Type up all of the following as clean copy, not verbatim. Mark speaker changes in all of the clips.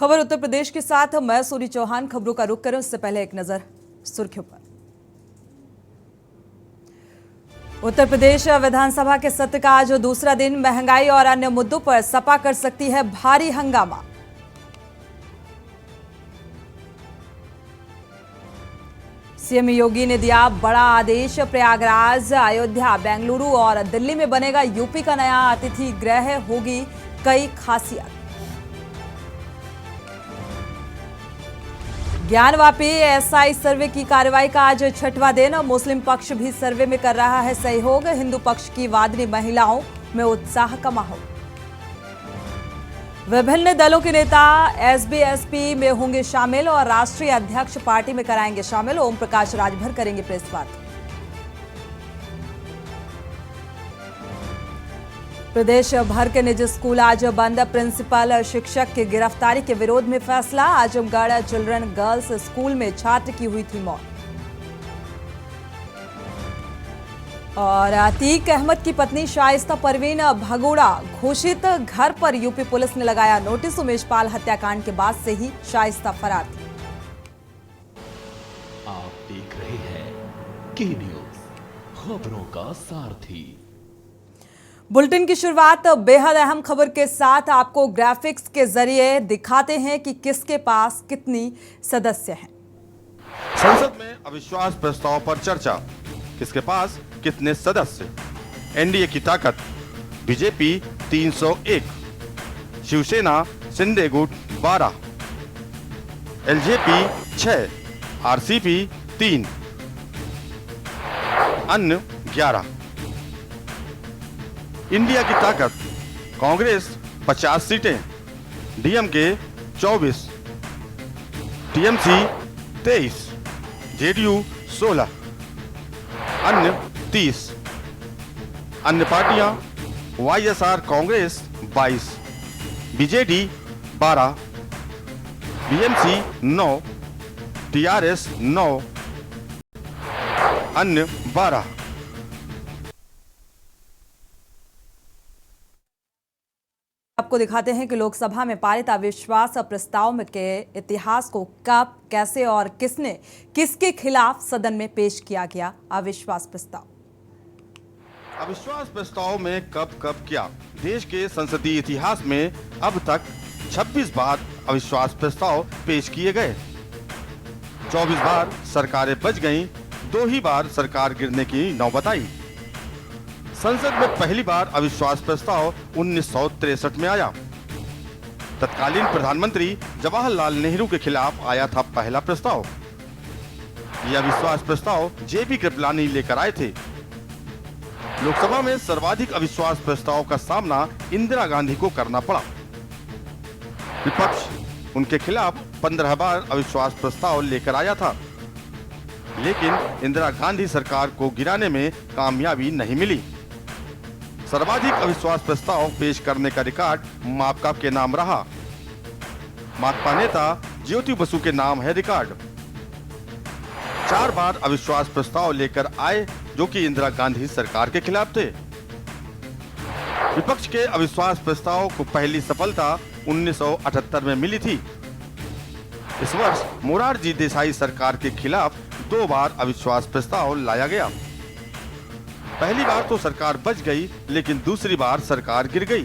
Speaker 1: खबर उत्तर प्रदेश के साथ मैं सूरी चौहान। खबरों का रुख करें उससे पहले एक नजर सुर्खियों पर। उत्तर प्रदेश विधानसभा के सत्र का आज दूसरा दिन। महंगाई और अन्य मुद्दों पर सपा कर सकती है भारी हंगामा। सीएम योगी ने दिया बड़ा आदेश। प्रयागराज, अयोध्या, बेंगलुरु और दिल्ली में बनेगा यूपी का नया अतिथि गृह। होगी कई खासियत। ज्ञानवापी एसआई सर्वे की कार्रवाई का आज छठवां दिन। मुस्लिम पक्ष भी सर्वे में कर रहा है सहयोग। हिंदू पक्ष की वादिनी महिलाओं में उत्साह का माहौल। विभिन्न दलों के नेता एसबीएसपी में होंगे शामिल और राष्ट्रीय अध्यक्ष पार्टी में कराएंगे शामिल। ओम प्रकाश राजभर करेंगे प्रेस वार्ता। प्रदेश भर के निजी स्कूल आज बंद। प्रिंसिपल शिक्षक की गिरफ्तारी के विरोध में फैसला। आजमगढ़ चिल्ड्रन गर्ल्स स्कूल में छात्र की हुई थी मौत। और अतीक अहमद की पत्नी शाइस्ता परवीन भगोड़ा घोषित। घर पर यूपी पुलिस ने लगाया नोटिस। उमेश पाल हत्याकांड के बाद से ही शाइस्ता फरार थी।
Speaker 2: आप देख रहे हैं के न्यूज, खबरों का सारथी।
Speaker 1: बुलेटिन की शुरुआत बेहद अहम खबर के साथ आपको ग्राफिक्स के जरिए दिखाते हैं कि किसके पास कितनी सदस्य हैं।
Speaker 3: संसद में अविश्वास प्रस्ताव पर चर्चा। किसके पास कितने सदस्य? एनडीए की ताकत। बीजेपी 301, शिवसेना शिंदे गुट 12, एलजेपी 6, आरसीपी 3, अन्य 11। इंडिया की ताकत। कांग्रेस 50 सीटें, डीएमके 24, टीएमसी 23, जेडीयू 16, अन्य 30। अन्य पार्टियां YSR Congress 22, BJD 12, BMC 9, TRS 9, अन्य 12।
Speaker 1: आपको दिखाते हैं कि लोकसभा में पारित अविश्वास प्रस्ताव के इतिहास को कब, कैसे और किसने, किसके खिलाफ सदन में पेश किया गया अविश्वास प्रस्ताव।
Speaker 3: अविश्वास प्रस्ताव में कब क्या? देश के संसदीय इतिहास में अब तक 26 बार अविश्वास प्रस्ताव पेश किए गए। 24 बार सरकारें बच गईं, 2 ही बार सरकार गिरने की नौबत आई। संसद में पहली बार अविश्वास प्रस्ताव 1963 में आया। तत्कालीन प्रधानमंत्री जवाहरलाल नेहरू के खिलाफ आया था पहला प्रस्ताव। यह अविश्वास प्रस्ताव जेपी कृपलानी लेकर आए थे। लोकसभा में सर्वाधिक अविश्वास प्रस्ताव का सामना इंदिरा गांधी को करना पड़ा। विपक्ष उनके खिलाफ 15 बार अविश्वास प्रस्ताव लेकर आया था, लेकिन इंदिरा गांधी सरकार को गिराने में कामयाबी नहीं मिली। सर्वाधिक अविश्वास प्रस्ताव पेश करने का रिकॉर्ड माकपा के नाम रहा। माकपा नेता ज्योति बसु के नाम है रिकॉर्ड। 4 बार अविश्वास प्रस्ताव लेकर आए, जो कि इंदिरा गांधी सरकार के खिलाफ थे। विपक्ष के अविश्वास प्रस्ताव को पहली सफलता 1978 में मिली थी। इस वर्ष मोरारजी देसाई सरकार के खिलाफ 2 बार अविश्वास प्रस्ताव लाया गया। पहली बार तो सरकार बच गई, लेकिन दूसरी बार सरकार गिर गई।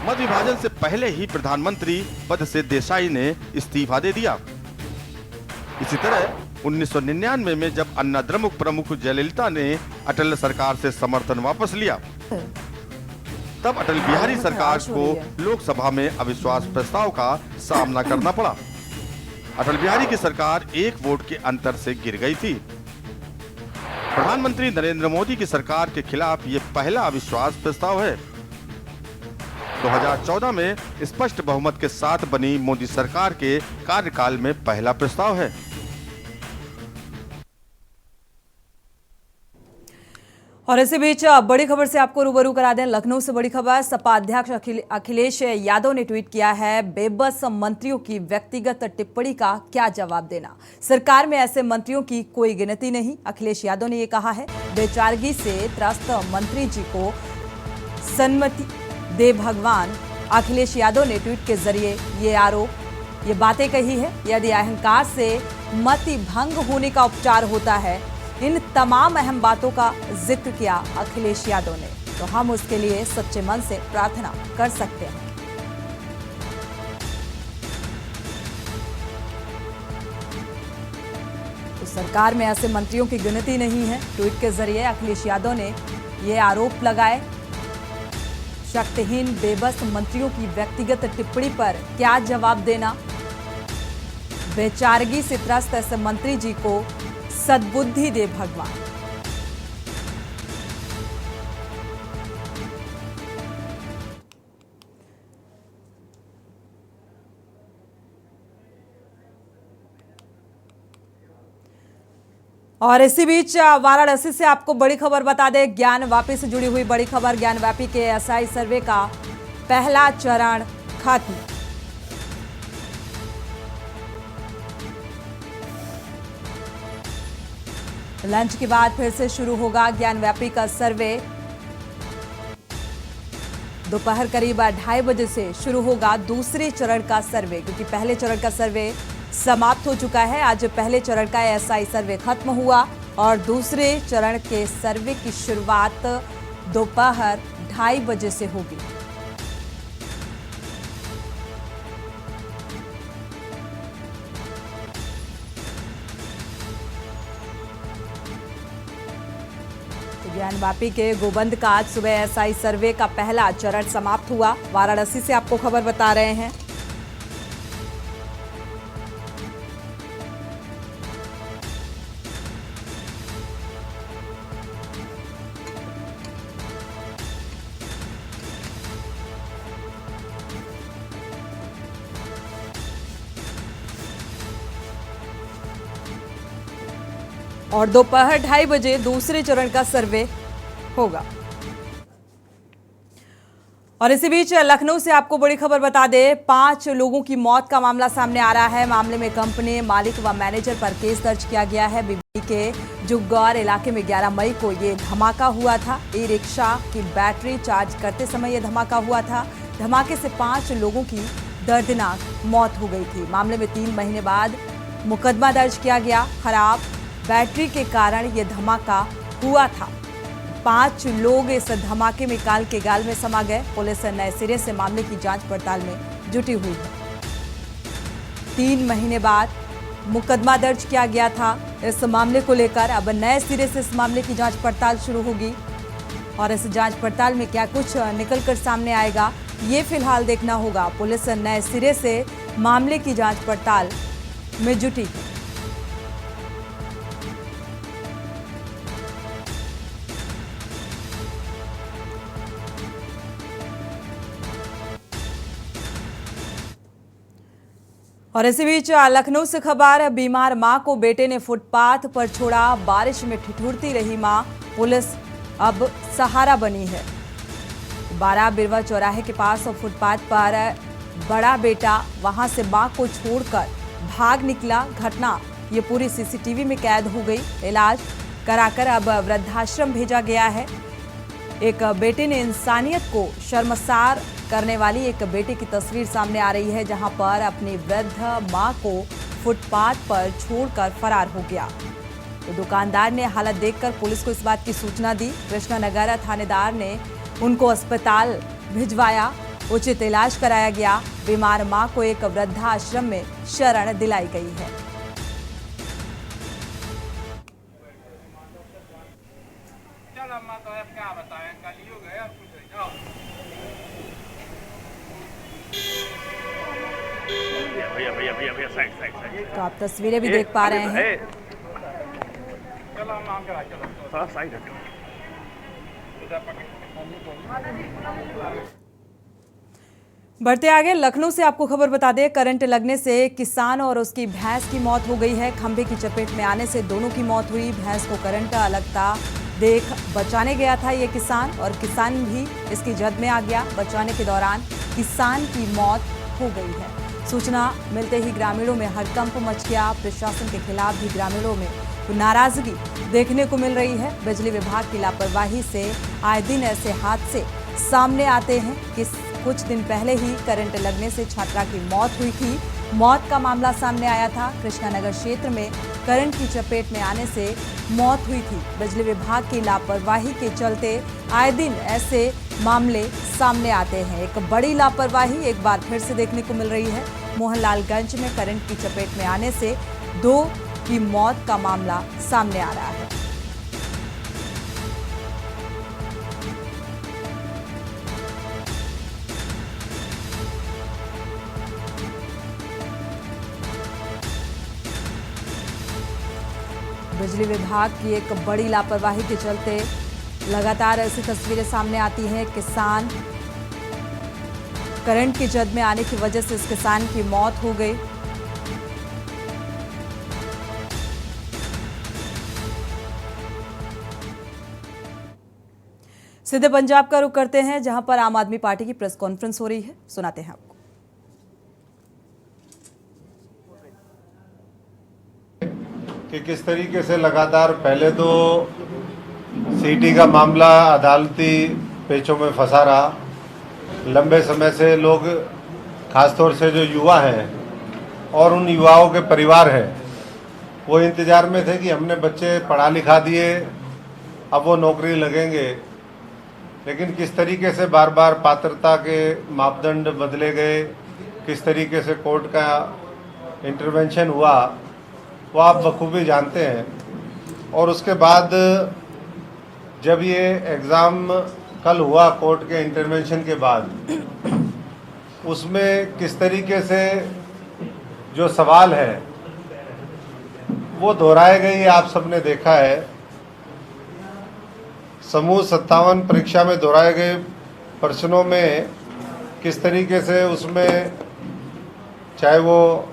Speaker 3: मत विभाजन से पहले ही प्रधानमंत्री पद से देसाई ने इस्तीफा दे दिया। इसी तरह 1999 में जब अन्ना द्रमुक प्रमुख जयललिता ने अटल सरकार से समर्थन वापस लिया, तब अटल बिहारी सरकार को लोकसभा में अविश्वास प्रस्ताव का सामना करना पड़ा। अटल बिहारी की सरकार 1 वोट के अंतर से गिर गई थी। प्रधानमंत्री नरेंद्र मोदी की सरकार के खिलाफ ये पहला अविश्वास प्रस्ताव है। 2014 में स्पष्ट बहुमत के साथ बनी मोदी सरकार के कार्यकाल में पहला प्रस्ताव है।
Speaker 1: और इसी बीच बड़ी खबर से आपको रूबरू करा दें। लखनऊ से बड़ी खबर। सपा अध्यक्ष अखिलेश यादव ने ट्वीट किया है, बेबस मंत्रियों की व्यक्तिगत टिप्पणी का क्या जवाब देना। सरकार में ऐसे मंत्रियों की कोई गिनती नहीं। अखिलेश यादव ने यह कहा है, बेचारगी से त्रस्त मंत्री जी को सन्मति दे भगवान। अखिलेश यादव ने ट्वीट के जरिए ये बातें कही है। यदि अहंकार से मति भंग होने का उपचार होता है, इन तमाम अहम बातों का जिक्र किया अखिलेश यादव ने, तो हम उसके लिए सच्चे मन से प्रार्थना कर सकते हैं। तो सरकार में ऐसे मंत्रियों की गिनती नहीं है। ट्वीट के जरिए अखिलेश यादव ने ये आरोप लगाए। शक्तिहीन बेबस मंत्रियों की व्यक्तिगत टिप्पणी पर क्या जवाब देना। बेचारगी से त्रस्त ऐसे मंत्री जी को सद्बुद्धि दे भगवान। और इसी बीच वाराणसी से आपको बड़ी खबर बता दें। ज्ञानवापी से जुड़ी हुई बड़ी खबर। ज्ञानवापी के एसआई सर्वे का पहला चरण खत्म। लंच के बाद फिर से शुरू होगा ज्ञानवापी का सर्वे। दोपहर करीब 2:30 बजे से शुरू होगा दूसरे चरण का सर्वे, क्योंकि पहले चरण का सर्वे समाप्त हो चुका है। आज पहले चरण का एसआई सर्वे खत्म हुआ और दूसरे चरण के सर्वे की शुरुआत दोपहर 2:30 बजे से होगी। तो ज्ञानवापी के गोबंद का आज सुबह एसआई सर्वे का पहला चरण समाप्त हुआ। वाराणसी से आपको खबर बता रहे हैं। और दोपहर 2:30 बजे दूसरे चरण का सर्वे होगा। और इसी बीच लखनऊ से आपको बड़ी खबर बता दें। 5 लोगों की मौत का मामला सामने आ रहा है। मामले में कंपनी मालिक व मैनेजर पर केस दर्ज किया गया है। बीबी के जुग्गौर इलाके में 11 मई को ये धमाका हुआ था। ई रिक्शा की बैटरी चार्ज करते समय ये धमाका हुआ था। धमाके से 5 लोगों की दर्दनाक मौत हो गई थी। मामले में 3 महीने बाद मुकदमा दर्ज किया गया। खराब बैटरी के कारण यह धमाका हुआ था। 5 लोग इस धमाके में काल के गाल में समा गए। पुलिस नए सिरे से मामले की जांच पड़ताल में जुटी हुई है। 3 महीने बाद मुकदमा दर्ज किया गया था इस मामले को लेकर। अब नए सिरे से इस मामले की जांच पड़ताल शुरू होगी और इस जांच पड़ताल में क्या कुछ निकलकर सामने आएगा, ये फिलहाल देखना होगा। पुलिस नए सिरे से मामले की जांच पड़ताल में जुटी है। और इसी बीच लखनऊ से खबर। बीमार मां को बेटे ने फुटपाथ पर छोड़ा। बारिश में ठिठुरती रही मां, पुलिस अब सहारा बनी है। 12 बिरवा चौराहे के पास फुटपाथ पर बड़ा बेटा वहां से मां को छोड़कर भाग निकला। घटना ये पूरी सीसीटीवी में कैद हो गई। इलाज कराकर अब वृद्धाश्रम भेजा गया है। एक बेटे ने इंसानियत को शर्मसार करने वाली एक बेटे की तस्वीर सामने आ रही है, जहां पर अपनी वृद्ध मां को फुटपाथ पर छोड़कर फरार हो गया। तो दुकानदार ने हालत देखकर पुलिस को इस बात की सूचना दी। कृष्णानगर थानेदार ने उनको अस्पताल भिजवाया। उचित इलाज कराया गया। बीमार मां को एक वृद्धाश्रम में शरण दिलाई गई है।
Speaker 4: क्या बताएं, कलयुग है, कुछ जाओ। भैया साइड।
Speaker 1: तो आप तस्वीरें भी देख पा रहे हैं।
Speaker 4: चलो हम आगे चलो थोड़ा साइड हटो।
Speaker 1: बढ़ते आगे लखनऊ से आपको खबर बता दें। करंट लगने से किसान और उसकी भैंस की मौत हो गई है। खंभे की चपेट में आने से दोनों की मौत हुई। भैंस को करंट लगता देख बचाने गया था ये किसान, और किसान भी इसकी जद में आ गया। बचाने के दौरान किसान की मौत हो गई है। सूचना मिलते ही ग्रामीणों में हड़कंप मच गया। प्रशासन के खिलाफ भी ग्रामीणों में नाराजगी देखने को मिल रही है। बिजली विभाग की लापरवाही से आए दिन ऐसे हादसे सामने आते हैं। कुछ दिन पहले ही करंट लगने से छात्रा की मौत हुई थी। मौत का मामला सामने आया था। कृष्णानगर क्षेत्र में करंट की चपेट में आने से मौत हुई थी। बिजली विभाग की लापरवाही के चलते आए दिन ऐसे मामले सामने आते हैं। एक बड़ी लापरवाही एक बार फिर से देखने को मिल रही है। मोहनलालगंज में करंट की चपेट में आने से 2 की मौत का मामला सामने आ रहा है। बिजली विभाग की एक बड़ी लापरवाही के चलते लगातार ऐसी तस्वीरें सामने आती हैं। किसान करंट की जद में आने की वजह से इस किसान की मौत हो गई। सीधे पंजाब का रुख करते हैं, जहां पर आम आदमी पार्टी की प्रेस कॉन्फ्रेंस हो रही है। सुनाते हैं आपको।
Speaker 5: कि किस तरीके से लगातार पहले तो सीटी का मामला अदालती पेचों में फंसा रहा। लंबे समय से लोग, खासतौर से जो युवा हैं और उन युवाओं के परिवार हैं, वो इंतज़ार में थे कि हमने बच्चे पढ़ा लिखा दिए, अब वो नौकरी लगेंगे। लेकिन किस तरीके से बार बार पात्रता के मापदंड बदले गए, किस तरीके से कोर्ट का इंटरवेंशन हुआ, वो आप बखूबी जानते हैं। और उसके बाद जब ये एग्ज़ाम कल हुआ कोर्ट के इंटरवेंशन के बाद, उसमें किस तरीके से जो सवाल है वो दोहराए गए, ये आप सबने देखा है। समूह 57 परीक्षा में दोहराए गए प्रश्नों में किस तरीके से उसमें, चाहे वो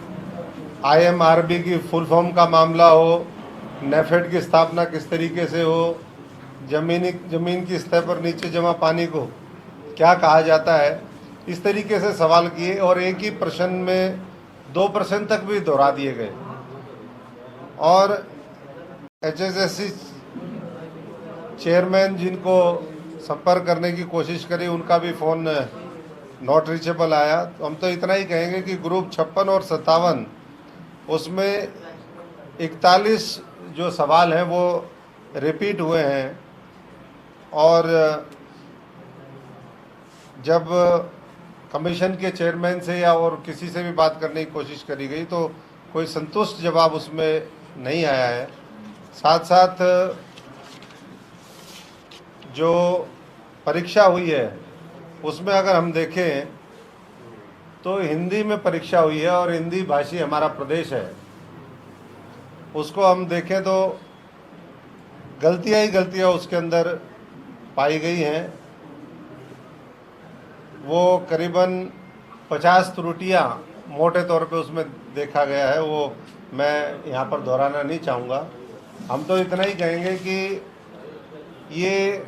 Speaker 5: IMRB की फुल फॉर्म का मामला हो, नेफेड की स्थापना किस तरीके से हो, ज़मीन की सतह पर नीचे जमा पानी को क्या कहा जाता है, इस तरीके से सवाल किए। और एक ही प्रश्न में 2 प्रश्न तक भी दोहरा दिए गए। और HSSC चेयरमैन जिनको संपर्क करने की कोशिश करी, उनका भी फ़ोन नॉट रीचेबल आया। तो हम तो इतना ही कहेंगे कि ग्रुप 56 और 57 उसमें 41 जो सवाल हैं वो रिपीट हुए हैं। और जब कमीशन के चेयरमैन से या और किसी से भी बात करने की कोशिश करी गई तो कोई संतुष्ट जवाब उसमें नहीं आया है। साथ साथ जो परीक्षा हुई है उसमें अगर हम देखें तो हिंदी में परीक्षा हुई है और हिंदी भाषी हमारा प्रदेश है। उसको हम देखें तो गलतियां ही गलतियां उसके अंदर पाई गई हैं। वो करीबन 50 त्रुटियां मोटे तौर पे उसमें देखा गया है, वो मैं यहाँ पर दोहराना नहीं चाहूँगा। हम तो इतना ही कहेंगे कि ये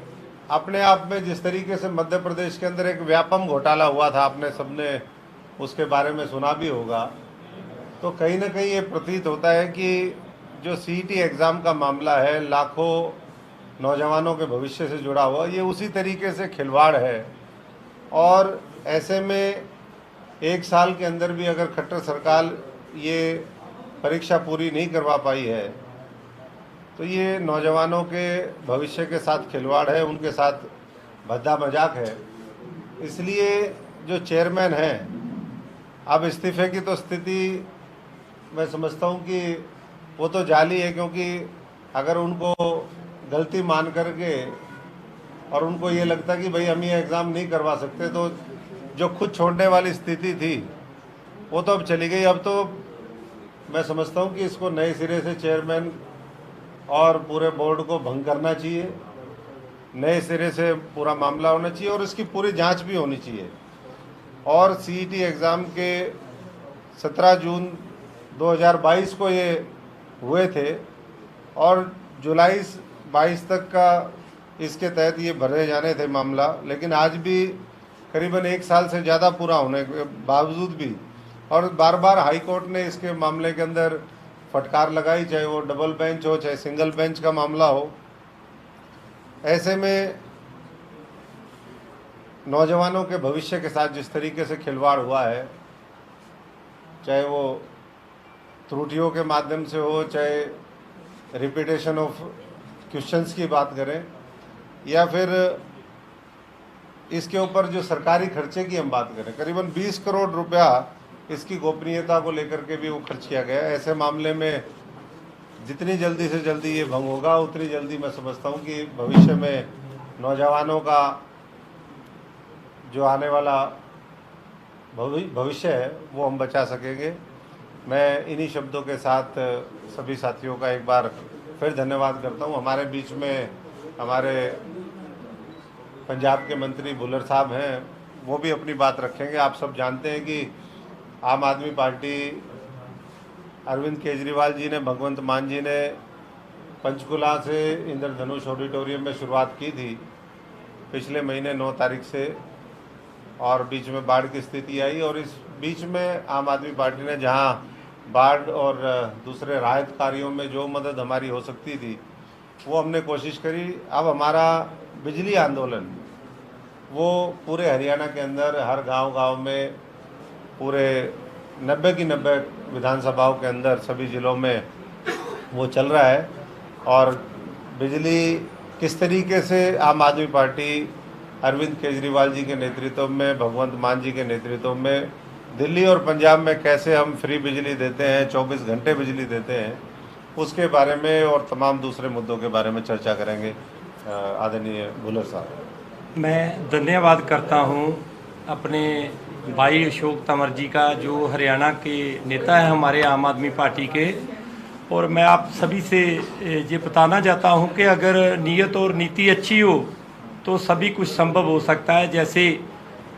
Speaker 5: अपने आप में जिस तरीके से मध्य प्रदेश के अंदर एक व्यापम घोटाला हुआ था, आपने सबने उसके बारे में सुना भी होगा, तो कहीं ना कहीं ये प्रतीत होता है कि जो CET एग्ज़ाम का मामला है, लाखों नौजवानों के भविष्य से जुड़ा हुआ, ये उसी तरीके से खिलवाड़ है। और ऐसे में 1 साल के अंदर भी अगर खट्टर सरकार ये परीक्षा पूरी नहीं करवा पाई है तो ये नौजवानों के भविष्य के साथ खिलवाड़ है, उनके साथ भद्दा मजाक है। इसलिए जो चेयरमैन हैं, अब इस्तीफे की तो स्थिति मैं समझता हूँ कि वो तो जाली है, क्योंकि अगर उनको गलती मान करके और उनको ये लगता कि भाई हम ये एग्ज़ाम नहीं करवा सकते, तो जो खुद छोड़ने वाली स्थिति थी वो तो अब चली गई। अब तो मैं समझता हूँ कि इसको नए सिरे से चेयरमैन और पूरे बोर्ड को भंग करना चाहिए, नए सिरे से पूरा मामला होना चाहिए और इसकी पूरी जांच भी होनी चाहिए। और CET एग्ज़ाम के 17 जून 2022 को ये हुए थे और जुलाई 22 तक का इसके तहत ये भरे जाने थे मामला। लेकिन आज भी करीबन 1 साल से ज़्यादा पूरा होने के बावजूद भी, और बार बार हाई कोर्ट ने इसके मामले के अंदर फटकार लगाई, चाहे वो डबल बेंच हो चाहे सिंगल बेंच का मामला हो। ऐसे में नौजवानों के भविष्य के साथ जिस तरीके से खिलवाड़ हुआ है, चाहे वो त्रुटियों के माध्यम से हो, चाहे रिपीटेशन ऑफ क्वेश्चंस की बात करें, या फिर इसके ऊपर जो सरकारी खर्चे की हम बात करें, करीबन 20 करोड़ रुपया इसकी गोपनीयता को लेकर के भी वो खर्च किया गया। ऐसे मामले में जितनी जल्दी से जल्दी ये भंग होगा, उतनी जल्दी मैं समझता हूँ कि भविष्य में नौजवानों का जो आने वाला भविष्य है वो हम बचा सकेंगे। मैं इन्हीं शब्दों के साथ सभी साथियों का एक बार फिर धन्यवाद करता हूँ। हमारे बीच में हमारे पंजाब के मंत्री भुल्लर साहब हैं, वो भी अपनी बात रखेंगे। आप सब जानते हैं कि आम आदमी पार्टी अरविंद केजरीवाल जी ने, भगवंत मान जी ने पंचकुला से इंद्रधनुष ऑडिटोरियम में शुरुआत की थी पिछले महीने 9 तारीख से, और बीच में बाढ़ की स्थिति आई, और इस बीच में आम आदमी पार्टी ने जहां बाढ़ और दूसरे राहत कार्यों में जो मदद हमारी हो सकती थी वो हमने कोशिश करी। अब हमारा बिजली आंदोलन वो पूरे हरियाणा के अंदर हर गांव में, पूरे 90 की 90 विधानसभाओं के अंदर सभी ज़िलों में वो चल रहा है। और बिजली किस तरीके से आम आदमी पार्टी अरविंद केजरीवाल जी के नेतृत्व में, भगवंत मान जी के नेतृत्व में दिल्ली और पंजाब में कैसे हम फ्री बिजली देते हैं, 24 घंटे बिजली देते हैं, उसके बारे में और तमाम दूसरे मुद्दों के बारे में चर्चा करेंगे आदरणीय भुल्लर साहब।
Speaker 6: मैं धन्यवाद करता हूं अपने भाई अशोक तंवर जी का, जो हरियाणा के नेता है हमारे आम आदमी पार्टी के। और मैं आप सभी से ये बताना चाहता हूं कि अगर नीयत और नीति अच्छी हो तो सभी कुछ संभव हो सकता है। जैसे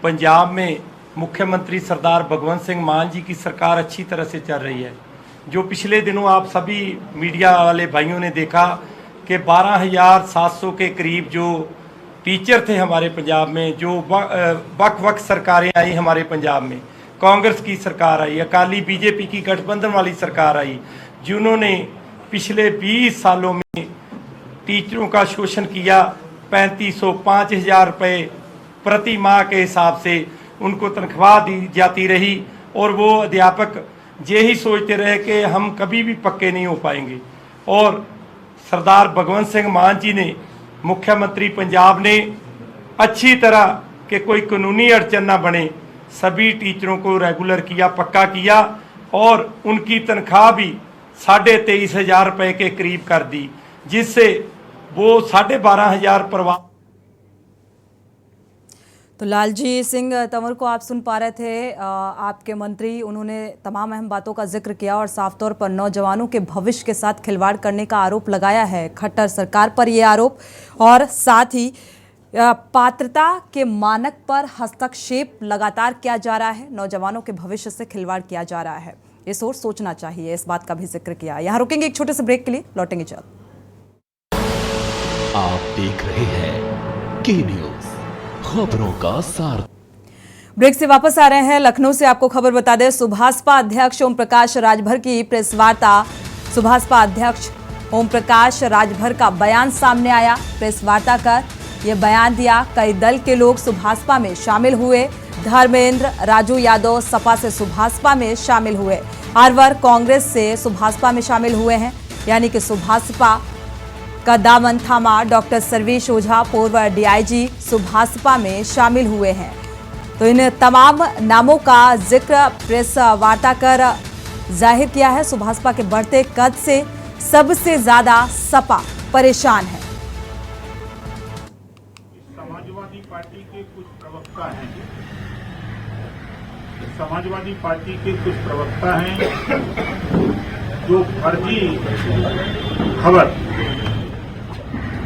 Speaker 6: पंजाब में मुख्यमंत्री सरदार भगवंत सिंह मान जी की सरकार अच्छी तरह से चल रही है। जो पिछले दिनों आप सभी मीडिया वाले भाइयों ने देखा कि 12,700 के करीब जो टीचर थे हमारे पंजाब में, जो वक्त सरकारें आई हमारे पंजाब में, कांग्रेस की सरकार आई, अकाली बीजेपी की गठबंधन वाली सरकार आई, जिन्होंने पिछले 20 सालों में टीचरों का शोषण किया। 3500 5,000 रुपये प्रति माह के हिसाब से उनको तनख्वाह दी जाती रही, और वो अध्यापक यही सोचते रहे कि हम कभी भी पक्के नहीं हो पाएंगे। और सरदार भगवंत सिंह मान जी ने, मुख्यमंत्री पंजाब ने, अच्छी तरह के कोई कानूनी अड़चन ना बने, सभी टीचरों को रेगुलर किया, पक्का किया, और उनकी तनख्वाह भी 23,500 रुपये के करीब कर दी, जिससे वो 12,500 परिवार।
Speaker 1: तो लालजी सिंह तंवर को आप सुन पा रहे थे। आपके मंत्री, उन्होंने तमाम अहम बातों का जिक्र किया और साफ तौर पर नौजवानों के भविष्य के साथ खिलवाड़ करने का आरोप लगाया है खट्टर सरकार पर ये आरोप, और साथ ही पात्रता के मानक पर हस्तक्षेप लगातार किया जा रहा है, नौजवानों के भविष्य से खिलवाड़ किया जा रहा है। इस ओर सोचना चाहिए, इस बात का भी जिक्र किया। यहाँ रुकेंगे एक छोटे से ब्रेक के लिए, लौटेंगे जल्द।
Speaker 2: आप देख रहे हैं के न्यूज, खबरों का सार।
Speaker 1: ब्रेक से वापस आ रहे हैं। लखनऊ से आपको खबर बता दें, सुभाषपा अध्यक्ष ओम प्रकाश राजभर की प्रेस वार्ता। सुभाषपा अध्यक्ष ओम प्रकाश राजभर का बयान सामने आया। प्रेस वार्ता कर ये बयान दिया। कई दल के लोग सुभाषपा में शामिल हुए। धर्मेंद्र राजू यादव सपा से सुभाषपा में शामिल हुए। आरवर कांग्रेस से सुभाषपा में शामिल हुए हैं, यानी कि सुभाषपा का दामन थामा। डॉक्टर सर्वेश ओझा पूर्व डीआईजी सुभाषपा में शामिल हुए हैं। तो इन तमाम नामों का जिक्र प्रेस वार्ता कर जाहिर किया है। सुभाषपा के बढ़ते कद से सबसे ज्यादा सपा परेशान है।
Speaker 4: समाजवादी पार्टी के कुछ प्रवक्ता हैं, समाजवादी पार्टी के कुछ प्रवक्ता हैं जो फर्जी खबर,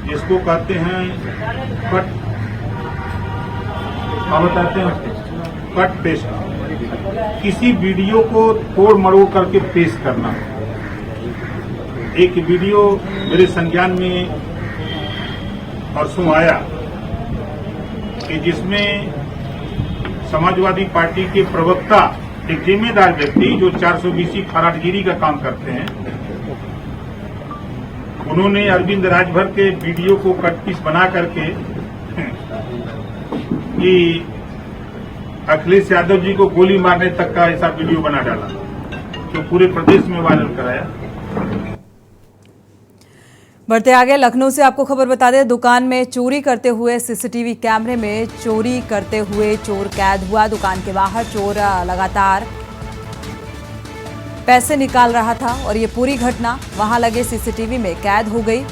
Speaker 4: जिसको कहते हैं कट, क्या बताते हैं, कट पेस्ट, किसी वीडियो को तोड़ मरोड़ करके पेश करना। एक वीडियो मेरे संज्ञान में परसों आया कि जिसमें समाजवादी पार्टी के प्रवक्ता, एक जिम्मेदार व्यक्ति जो 420 फराटगिरी का काम करते हैं, उन्होंने अरविंद राजभर के वीडियो को कट पीस बना करके कि अखिलेश यादव जी को गोली मारने तक का ऐसा वीडियो बना डाला जो पूरे प्रदेश में वायरल कराया।
Speaker 1: बढ़ते आगे लखनऊ से आपको खबर बता दें, दुकान में चोरी करते हुए सीसीटीवी कैमरे में चोरी करते हुए चोर कैद हुआ। दुकान के बाहर चोर लगातार पैसे निकाल रहा था और ये पूरी घटना वहां लगे सीसीटीवी में कैद हो गई।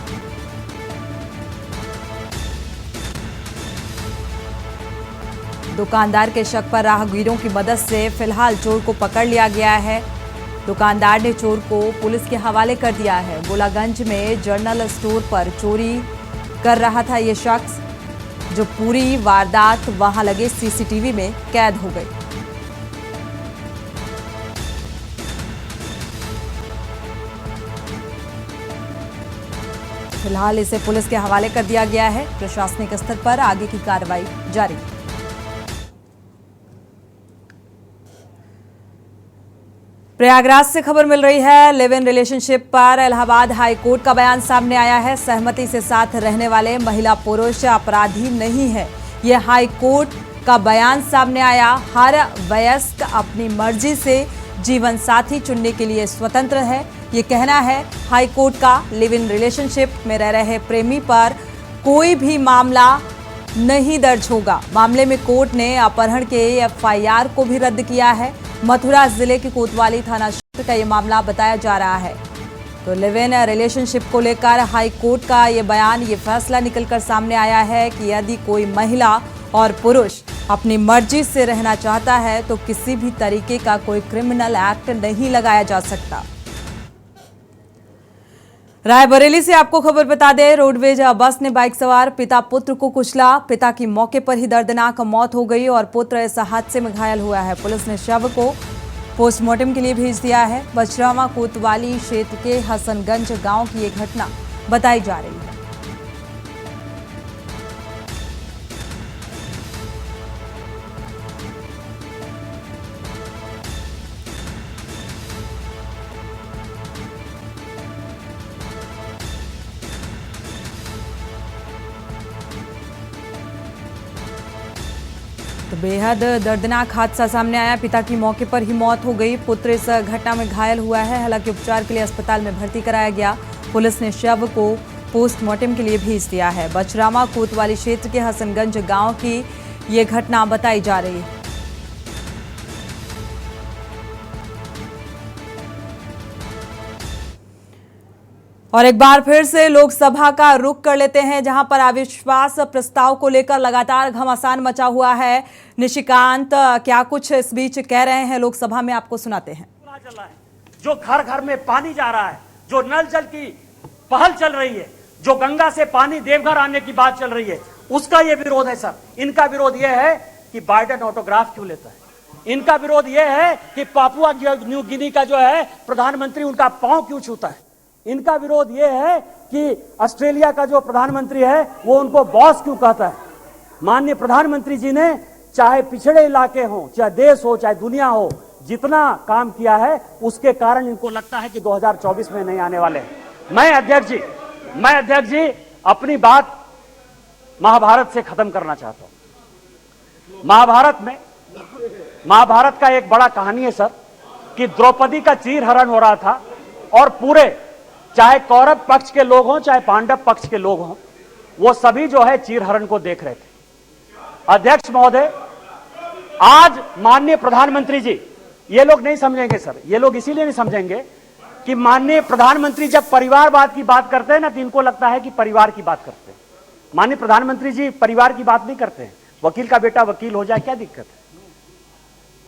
Speaker 1: दुकानदार के शक पर राहगीरों की मदद से फिलहाल चोर को पकड़ लिया गया है। दुकानदार ने चोर को पुलिस के हवाले कर दिया है। गोलागंज में जनरल स्टोर पर चोरी कर रहा था ये शख्स, जो पूरी वारदात वहां लगे सीसीटीवी में कैद हो गई। फिलहाल इसे पुलिस के हवाले कर दिया गया है। प्रशासनिक स्तर पर आगे की कार्रवाई जारी है। प्रयागराज से खबर मिल रही है। लिव इन रिलेशनशिप पर इलाहाबाद हाई कोर्ट का बयान सामने आया है। सहमति से साथ रहने वाले महिला पुरुष अपराधी नहीं है, ये हाई कोर्ट का बयान सामने आया। हर वयस्क अपनी मर्जी से जीवन साथी चुनने के लिए स्वतंत्र है, ये कहना है हाई कोर्ट का। लिव इन रिलेशनशिप में रह रहे प्रेमी पर कोई भी मामला नहीं दर्ज होगा। मामले में कोर्ट ने अपहरण के एफआईआर को भी रद्द किया है। मथुरा जिले के कोतवाली थाना क्षेत्र का ये मामला बताया जा रहा है। तो लिव इन रिलेशनशिप को लेकर हाई कोर्ट का ये बयान, ये फैसला निकलकर सामने आया है कि यदि कोई महिला और पुरुष अपनी मर्जी से रहना चाहता है तो किसी भी तरीके का कोई क्रिमिनल एक्ट नहीं लगाया जा सकता। रायबरेली से आपको खबर बता दें, रोडवेज बस ने बाइक सवार पिता पुत्र को कुचला। पिता की मौके पर ही दर्दनाक मौत हो गई और पुत्र इस हादसे में घायल हुआ है। पुलिस ने शव को पोस्टमार्टम के लिए भेज दिया है। बछरावा कोतवाली क्षेत्र के हसनगंज गांव की ये घटना बताई जा रही है। तो बेहद दर्दनाक हादसा सामने आया। पिता की मौके पर ही मौत हो गई, पुत्र इस घटना में घायल हुआ है। हालांकि उपचार के लिए अस्पताल में भर्ती कराया गया। पुलिस ने शव को पोस्टमार्टम के लिए भेज दिया है। बछरावा कोतवाली क्षेत्र के हसनगंज गांव की ये घटना बताई जा रही है। और एक बार फिर से लोकसभा का रुख कर लेते हैं, जहां पर अविश्वास प्रस्ताव को लेकर लगातार घमासान मचा हुआ है। निशिकांत क्या कुछ इस बीच कह रहे हैं लोकसभा में, आपको सुनाते हैं।
Speaker 7: चल रहा है, जो घर घर में पानी जा रहा है, जो नल जल की पहल चल रही है, जो गंगा से पानी देवघर आने की बात चल रही है, उसका ये विरोध है सर। इनका विरोध ये है कि बाइडेन ऑटोग्राफ क्यों लेता है। इनका विरोध ये है कि पापुआ न्यू गिनी का जो है प्रधानमंत्री उनका पांव क्यों छूता है। इनका विरोध यह है कि ऑस्ट्रेलिया का जो प्रधानमंत्री है वो उनको बॉस क्यों कहता है। माननीय प्रधानमंत्री जी ने चाहे पिछड़े इलाके हो, चाहे देश हो, चाहे दुनिया हो, जितना काम किया है उसके कारण इनको लगता है कि 2024 में नहीं आने वाले। मैं अध्यक्ष जी अपनी बात महाभारत से खत्म करना चाहता हूं। महाभारत का एक बड़ा कहानी है सर कि द्रौपदी का चीरहरण हो रहा था और पूरे चाहे कौरव पक्ष के लोग हों चाहे पांडव पक्ष के लोग हों, वो सभी जो है चीरहरण को देख रहे थे। अध्यक्ष महोदय, आज माननीय प्रधानमंत्री जी, ये लोग नहीं समझेंगे सर, ये लोग इसीलिए नहीं समझेंगे कि माननीय प्रधानमंत्री जब परिवारवाद की बात करते हैं ना तो इनको लगता है कि परिवार की बात करते हैं। माननीय प्रधानमंत्री जी परिवार की बात नहीं करते हैं। वकील का बेटा वकील हो जाए क्या दिक्कत है।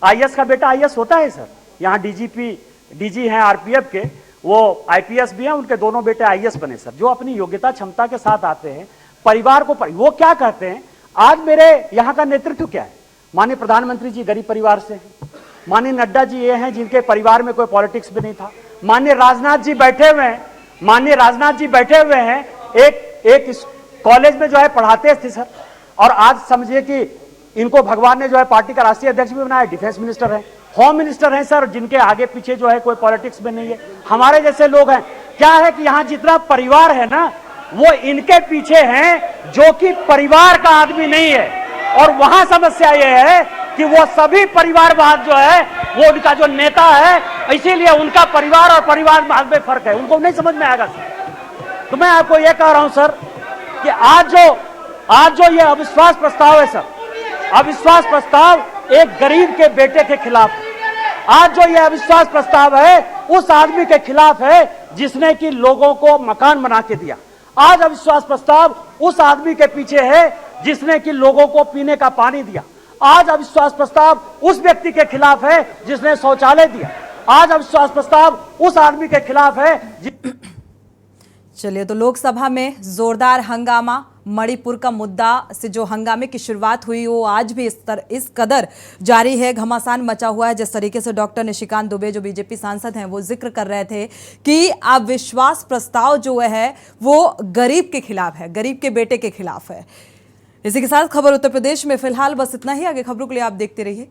Speaker 7: आईएएस का बेटा आईएएस होता है सर। यहां डीजी हैं आरपीएफ के, वो आईपीएस भी हैं, उनके दोनों बेटे आईएएस बने सर। जो अपनी योग्यता क्षमता के साथ आते हैं, परिवार को वो क्या कहते हैं। आज मेरे यहाँ का नेतृत्व क्या है। माननीय प्रधानमंत्री जी गरीब परिवार से हैं। माननीय नड्डा जी ये हैं जिनके परिवार में कोई पॉलिटिक्स भी नहीं था। माननीय राजनाथ जी बैठे हुए हैं, एक कॉलेज में जो है पढ़ाते थे सर, और आज समझिए कि इनको भगवान ने जो है पार्टी का राष्ट्रीय अध्यक्ष भी बनाया। डिफेंस मिनिस्टर है, होम मिनिस्टर हैं सर, जिनके आगे पीछे जो है कोई पॉलिटिक्स में नहीं है। हमारे जैसे लोग हैं। क्या है कि यहां जितना परिवार है ना वो इनके पीछे हैं जो कि परिवार का आदमी नहीं है। और वहां समस्या ये है कि वो सभी परिवारवाद जो है वो उनका जो नेता है, इसीलिए उनका परिवार और परिवारवाद में फर्क है, उनको नहीं समझ में आएगा सर। तो मैं आपको ये कह रहा हूं सर कि आज जो ये अविश्वास प्रस्ताव है सर, अविश्वास प्रस्ताव एक गरीब के बेटे के खिलाफ है। आज जो ये अविश्वास प्रस्ताव है उस आदमी के खिलाफ है जिसने कि लोगों को मकान बना के दिया। आज अविश्वास प्रस्ताव उस आदमी के पीछे है जिसने कि लोगों को पीने का पानी दिया। आज अविश्वास प्रस्ताव उस व्यक्ति के खिलाफ है जिसने शौचालय दिया। आज अविश्वास प्रस्ताव उस आदमी के खिलाफ है
Speaker 1: चलिए, तो लोकसभा में जोरदार हंगामा, मणिपुर का मुद्दा से जो हंगामे की शुरुआत हुई वो आज भी इस कदर जारी है, घमासान मचा हुआ है। जिस तरीके से डॉक्टर निशिकांत दुबे जो बीजेपी सांसद हैं वो जिक्र कर रहे थे कि अविश्वास प्रस्ताव जो है वो गरीब के खिलाफ है, गरीब के बेटे के खिलाफ है। इसी के साथ खबर उत्तर प्रदेश में फिलहाल बस इतना ही। आगे खबरों के लिए आप देखते रहिए